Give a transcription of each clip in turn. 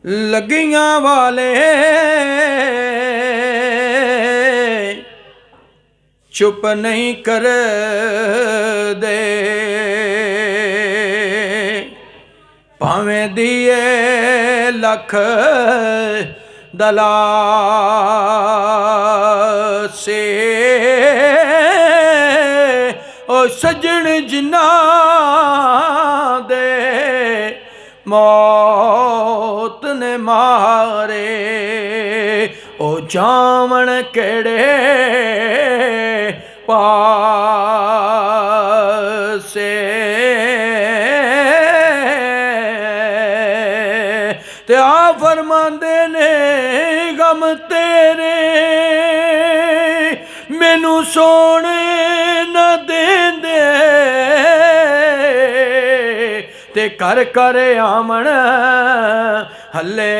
लगियां वाले चुप नहीं कर दे, भावें दिए लख दलासे। ओ सजन जिन्ना दे मौत ने मारे, ओ जावण केड़े पासे। ते आ फरमांदे ने गम तेरे मैनू सोने न देंदे, ते कर कर आमण हले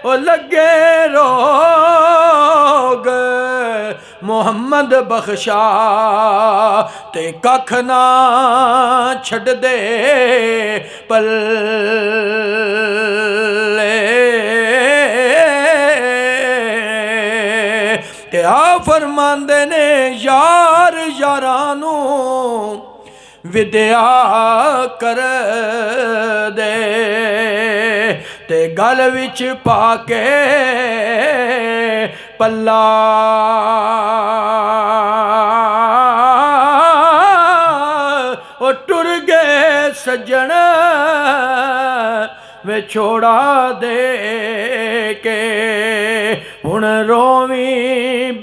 ओ लगे रोग मुहम्मद बख्शा, ते कख ना छड़ दे पल्ले। ते आ फरमांदे ने यार यारां नू विद्या कर दे, ते गल विच पाके पल्ला ओ टुर गए सज्जन वे छोड़ा दे के, हुण रोवी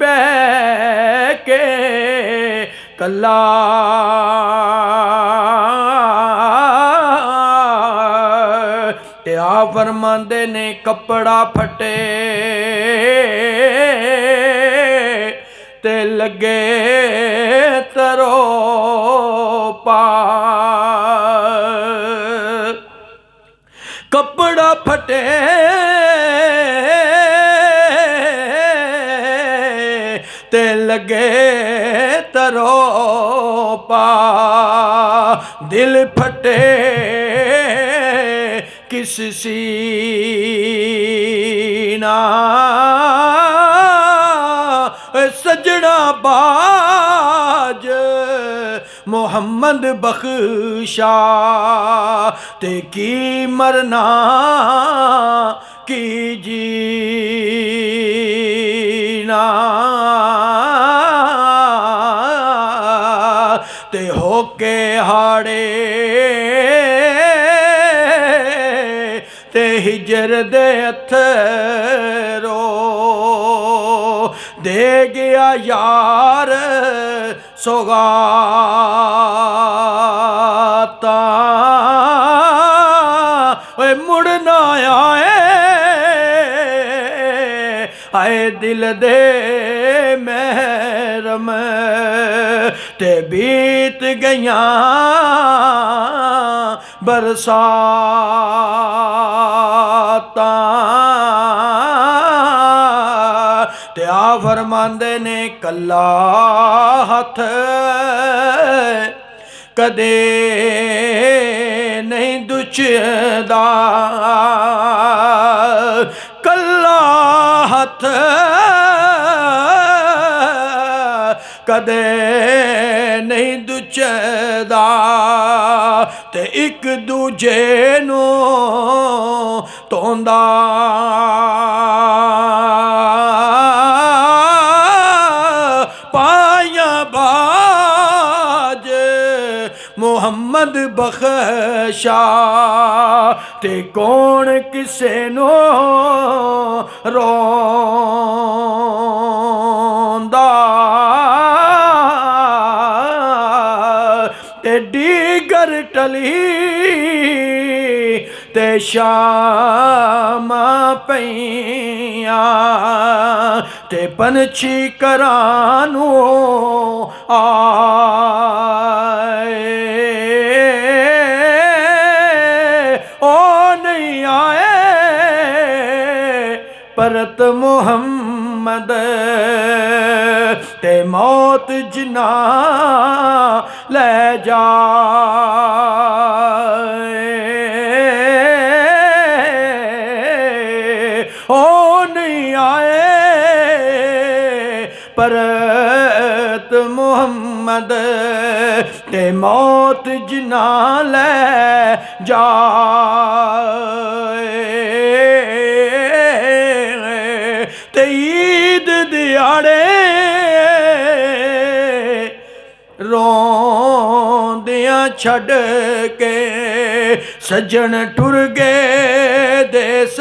बह के कल्ला। ते आ फरमांदे ने कपड़ा फटे ते लगे तरो पा, कपड़ा फटे ते लगे तरो पा, दिल फटे किस सीना सजना बाज मुहम्मद बख्शा, ते की मरना की जीना, ते होके हाड़े ते हिजर दे अथरो दे गया यार सौगाता, ओए मुड़ना आए आए दिल दे महरम, ते बीत गया बरसाता। ते आ फरमांदे ने कल्ला हथ कदे नहीं दुचदा, कल्ला हथ कदे नहीं दुचदा, ते एक दूजे नू धोंदा पाया बाज मुहम्मद बख्शा, ते कौन किसे नो रोंदा, ते डीगर टली ते शाम पईयां, ते पंछी करानू आए ओ नहीं आए परत मुहम्मद, ते मौत जिना ले जा। परत मुहम्मद ते मौत जिना ले जाए ते ईद दिहाड़े रोंदियां छड़ के सज्जन टुर गए देस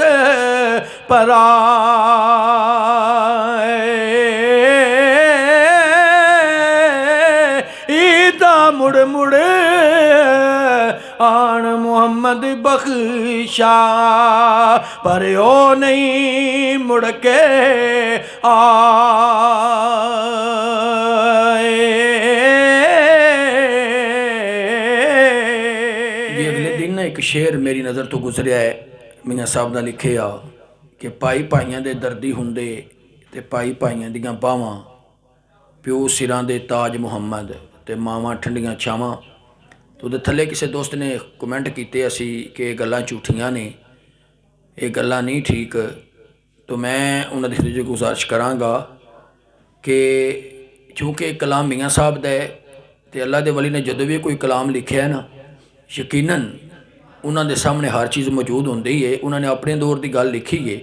पराए ईदा मुड़ मुड़ आन मुहम्मद बख्शा पर ओ नहीं मुड़ के आए। अगले दिन एक शेर मेरी नज़र तो गुजरिया है, मियाँ साहब ने लिखे आ कि भाई भाइयों के दर्दी हुंदे ते भाई भाइयों दियां बावां, प्यो सिरां दे ताज मुहम्मद ते मावां ठंडियां छावां। तो उहदे थल्ले किसी दोस्त ने कमेंट किए असी कि गल्लां झूठियां ने, ये गल्लां नहीं ठीक। तो मैं उन्होंने गुजारिश करांगा कि चूँकि कलाम मियाँ साहब दा है ते अल्लाह दे वली ने जदों भी कोई कलाम लिखिया है ना, यकीनन उन्होंने सामने हर चीज़ मौजूद होंदी है। उन्होंने अपने दौर की गल लिखी है,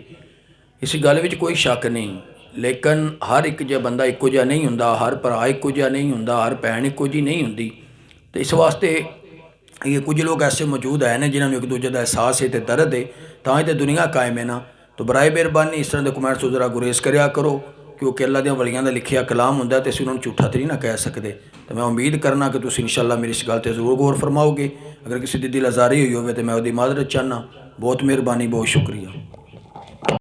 इस गल में कोई शक नहीं। लेकिन हर एक जो बंदा इक्को जिहा नहीं हुंदा, हर भरा इक्को जिहा नहीं हुंदा, हर भैन इक्को जी नहीं हुंदी। तो इस वास्ते ये कुछ लोग ऐसे मौजूद हैं जिन्होंने एक दूजे का एहसास है तो दर्द है, तां ही तो दुनिया कायम है ना। तो बराए मेहरबानी इस तरह के कमेंट्स जरा गुरेज करिया करो, क्योंकि अल्लाह दे वलियां दा लिखिया कलाम हुंदा ते असीं उन्होंने झूठा तो नहीं ना कह सकते। तो मैं उम्मीद करना कि तुसीं इंशाअल्लाह मेरी इस गल ते जरूर गौर फरमाओगे। अगर किसी दी दिल आज़ारी हुई हो तो मैं उसकी माजरत चाहना। बहुत मेहरबानी, बहुत शुक्रिया।